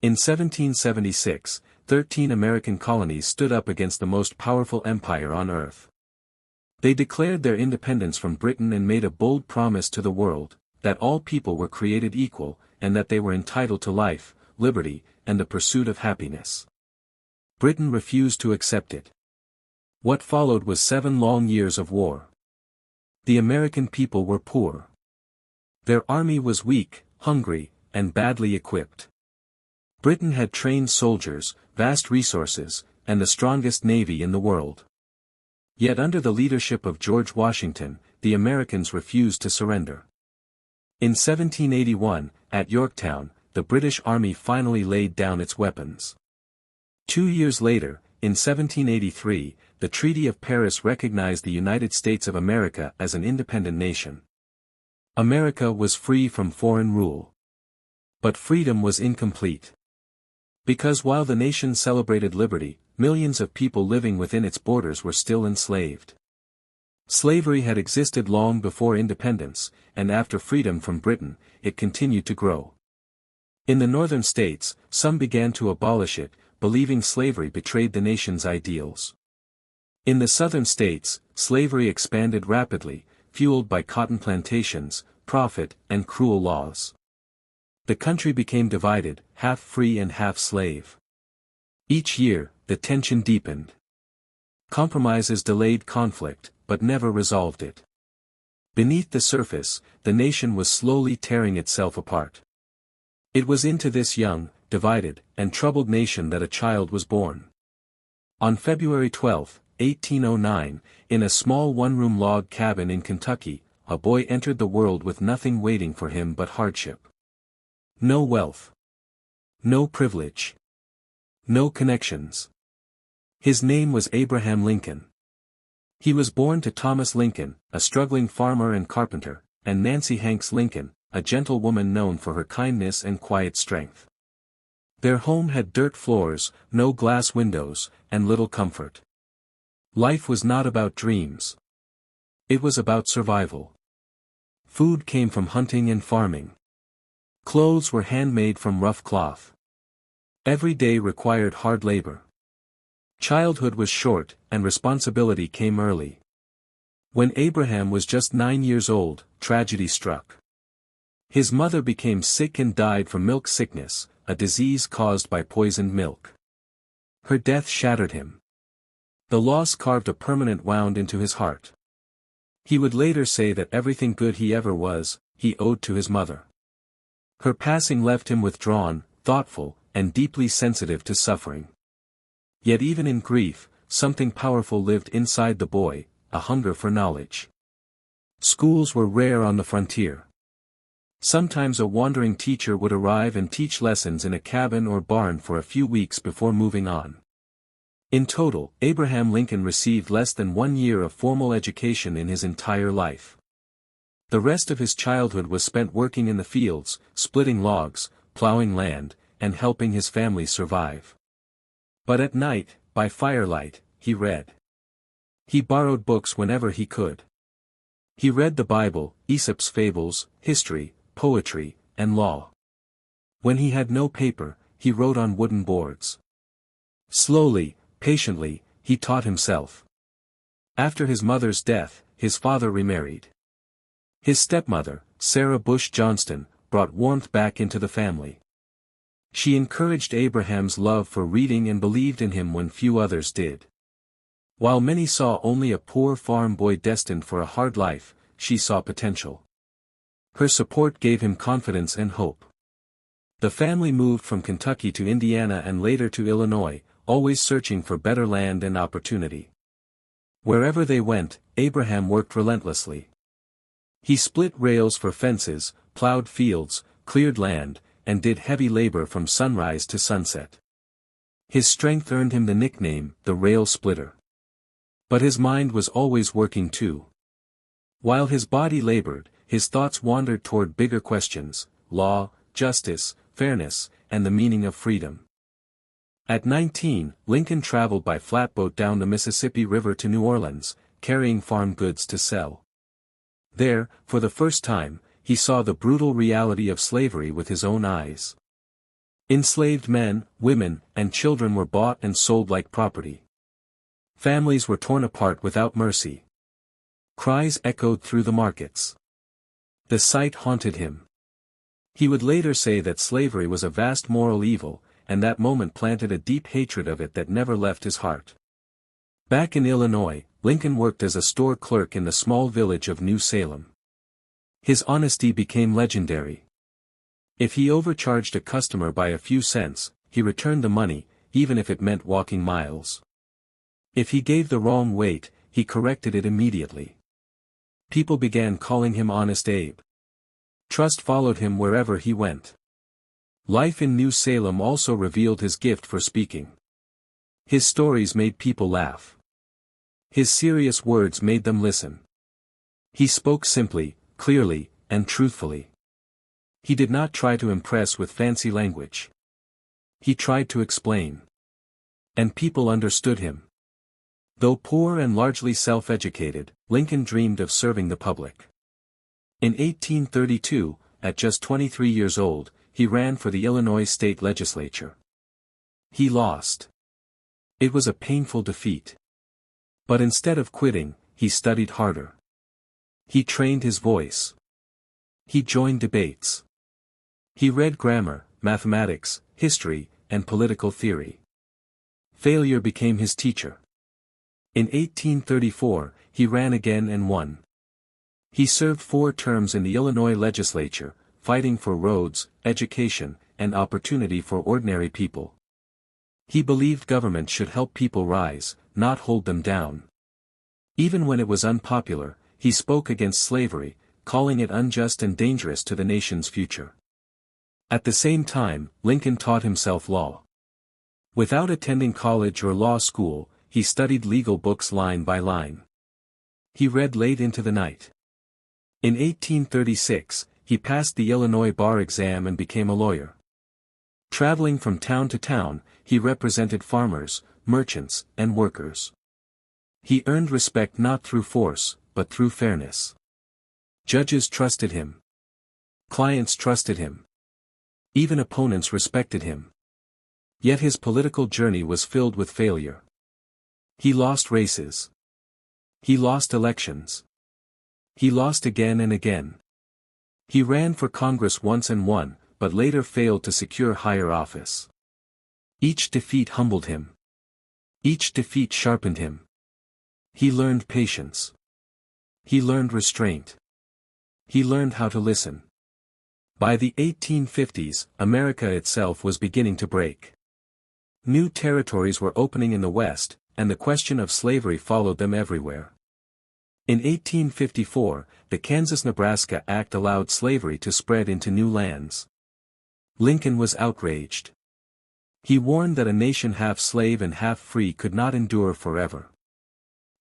In 1776, 13 American colonies stood up against the most powerful empire on earth. They declared their independence from Britain and made a bold promise to the world, that all people were created equal, and that they were entitled to life, liberty, and the pursuit of happiness. Britain refused to accept it. What followed was 7 long years of war. The American people were poor. Their army was weak, hungry, and badly equipped. Britain had trained soldiers, vast resources, and the strongest navy in the world. Yet under the leadership of George Washington, the Americans refused to surrender. In 1781, at Yorktown, the British Army finally laid down its weapons. 2 years later, in 1783, the Treaty of Paris recognized the United States of America as an independent nation. America was free from foreign rule. But freedom was incomplete. Because while the nation celebrated liberty, millions of people living within its borders were still enslaved. Slavery had existed long before independence, and after freedom from Britain, it continued to grow. In the northern states, some began to abolish it, believing slavery betrayed the nation's ideals. In the southern states, slavery expanded rapidly, fueled by cotton plantations, profit, and cruel laws. The country became divided, half free and half slave. Each year, the tension deepened. Compromises delayed conflict, but never resolved it. Beneath the surface, the nation was slowly tearing itself apart. It was into this young, divided, and troubled nation that a child was born. On February 12, 1809, in a small one-room log cabin in Kentucky, a boy entered the world with nothing waiting for him but hardship. No wealth. No privilege. No connections. His name was Abraham Lincoln. He was born to Thomas Lincoln, a struggling farmer and carpenter, and Nancy Hanks Lincoln, a gentlewoman known for her kindness and quiet strength. Their home had dirt floors, no glass windows, and little comfort. Life was not about dreams. It was about survival. Food came from hunting and farming. Clothes were handmade from rough cloth. Every day required hard labor. Childhood was short, and responsibility came early. When Abraham was just 9 years old, tragedy struck. His mother became sick and died from milk sickness, a disease caused by poisoned milk. Her death shattered him. The loss carved a permanent wound into his heart. He would later say that everything good he ever was, he owed to his mother. Her passing left him withdrawn, thoughtful, and deeply sensitive to suffering. Yet even in grief, something powerful lived inside the boy, a hunger for knowledge. Schools were rare on the frontier. Sometimes a wandering teacher would arrive and teach lessons in a cabin or barn for a few weeks before moving on. In total, Abraham Lincoln received less than 1 year of formal education in his entire life. The rest of his childhood was spent working in the fields, splitting logs, plowing land, and helping his family survive. But at night, by firelight, he read. He borrowed books whenever he could. He read the Bible, Aesop's fables, history, poetry, and law. When he had no paper, he wrote on wooden boards. Slowly, patiently, he taught himself. After his mother's death, his father remarried. His stepmother, Sarah Bush Johnston, brought warmth back into the family. She encouraged Abraham's love for reading and believed in him when few others did. While many saw only a poor farm boy destined for a hard life, she saw potential. Her support gave him confidence and hope. The family moved from Kentucky to Indiana and later to Illinois, always searching for better land and opportunity. Wherever they went, Abraham worked relentlessly. He split rails for fences, plowed fields, cleared land, and did heavy labor from sunrise to sunset. His strength earned him the nickname, the Rail Splitter. But his mind was always working too. While his body labored, his thoughts wandered toward bigger questions: law, justice, fairness, and the meaning of freedom. At 19, Lincoln traveled by flatboat down the Mississippi River to New Orleans, carrying farm goods to sell. There, for the first time, he saw the brutal reality of slavery with his own eyes. Enslaved men, women, and children were bought and sold like property. Families were torn apart without mercy. Cries echoed through the markets. The sight haunted him. He would later say that slavery was a vast moral evil, and that moment planted a deep hatred of it that never left his heart. Back in Illinois, Lincoln worked as a store clerk in the small village of New Salem. His honesty became legendary. If he overcharged a customer by a few cents, he returned the money, even if it meant walking miles. If he gave the wrong weight, he corrected it immediately. People began calling him Honest Abe. Trust followed him wherever he went. Life in New Salem also revealed his gift for speaking. His stories made people laugh. His serious words made them listen. He spoke simply, clearly, and truthfully. He did not try to impress with fancy language. He tried to explain. And people understood him. Though poor and largely self-educated, Lincoln dreamed of serving the public. In 1832, at just 23 years old, he ran for the Illinois state legislature. He lost. It was a painful defeat. But instead of quitting, he studied harder. He trained his voice. He joined debates. He read grammar, mathematics, history, and political theory. Failure became his teacher. In 1834, he ran again and won. He served 4 terms in the Illinois legislature, fighting for roads, education, and opportunity for ordinary people. He believed government should help people rise, not hold them down. Even when it was unpopular, he spoke against slavery, calling it unjust and dangerous to the nation's future. At the same time, Lincoln taught himself law. Without attending college or law school, he studied legal books line by line. He read late into the night. In 1836, he passed the Illinois bar exam and became a lawyer. Traveling from town to town, he represented farmers, merchants, and workers. He earned respect not through force, but through fairness. Judges trusted him. Clients trusted him. Even opponents respected him. Yet his political journey was filled with failure. He lost races. He lost elections. He lost again and again. He ran for Congress once and won, but later failed to secure higher office. Each defeat humbled him. Each defeat sharpened him. He learned patience. He learned restraint. He learned how to listen. By the 1850s, America itself was beginning to break. New territories were opening in the West, and the question of slavery followed them everywhere. In 1854, the Kansas-Nebraska Act allowed slavery to spread into new lands. Lincoln was outraged. He warned that a nation half slave and half free could not endure forever.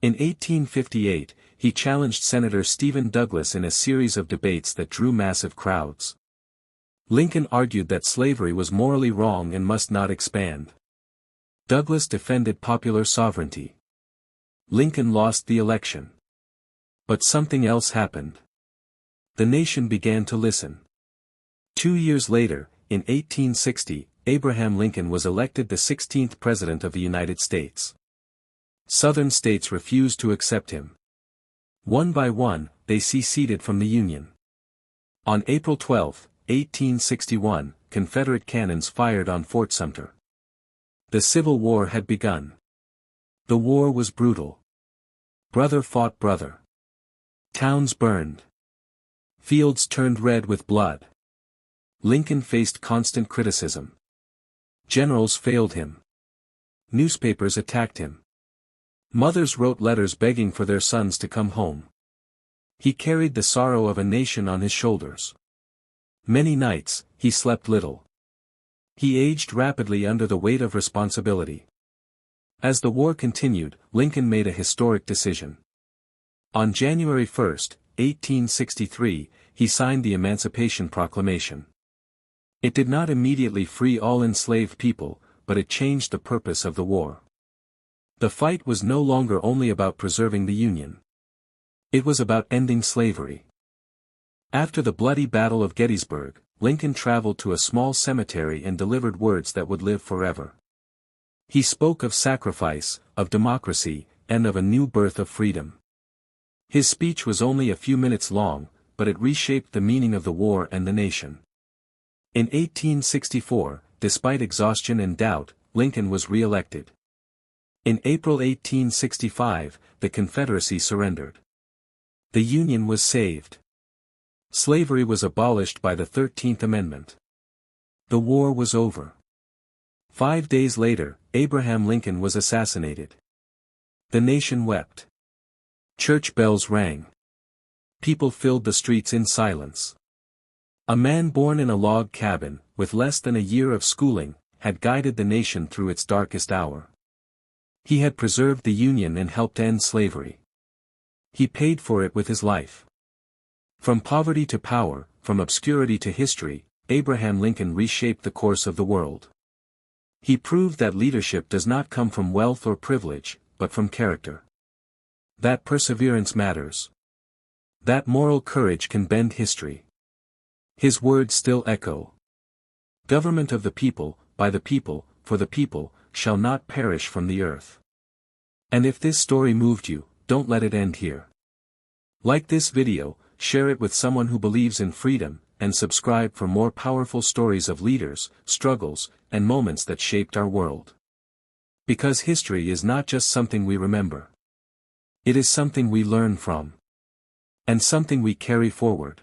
In 1858, he challenged Senator Stephen Douglas in a series of debates that drew massive crowds. Lincoln argued that slavery was morally wrong and must not expand. Douglas defended popular sovereignty. Lincoln lost the election. But something else happened. The nation began to listen. 2 years later, in 1860, Abraham Lincoln was elected the 16th President of the United States. Southern states refused to accept him. One by one, they seceded from the Union. On April 12, 1861, Confederate cannons fired on Fort Sumter. The Civil War had begun. The war was brutal. Brother fought brother. Towns burned. Fields turned red with blood. Lincoln faced constant criticism. Generals failed him. Newspapers attacked him. Mothers wrote letters begging for their sons to come home. He carried the sorrow of a nation on his shoulders. Many nights, he slept little. He aged rapidly under the weight of responsibility. As the war continued, Lincoln made a historic decision. On January 1, 1863, he signed the Emancipation Proclamation. It did not immediately free all enslaved people, but it changed the purpose of the war. The fight was no longer only about preserving the Union. It was about ending slavery. After the bloody Battle of Gettysburg, Lincoln traveled to a small cemetery and delivered words that would live forever. He spoke of sacrifice, of democracy, and of a new birth of freedom. His speech was only a few minutes long, but it reshaped the meaning of the war and the nation. In 1864, despite exhaustion and doubt, Lincoln was re-elected. In April 1865, the Confederacy surrendered. The Union was saved. Slavery was abolished by the 13th Amendment. The war was over. 5 days later, Abraham Lincoln was assassinated. The nation wept. Church bells rang. People filled the streets in silence. A man born in a log cabin, with less than a year of schooling, had guided the nation through its darkest hour. He had preserved the Union and helped end slavery. He paid for it with his life. From poverty to power, from obscurity to history, Abraham Lincoln reshaped the course of the world. He proved that leadership does not come from wealth or privilege, but from character. That perseverance matters. That moral courage can bend history. His words still echo. Government of the people, by the people, for the people, shall not perish from the earth. And if this story moved you, don't let it end here. Like this video, share it with someone who believes in freedom, and subscribe for more powerful stories of leaders, struggles, and moments that shaped our world. Because history is not just something we remember. It is something we learn from. And something we carry forward.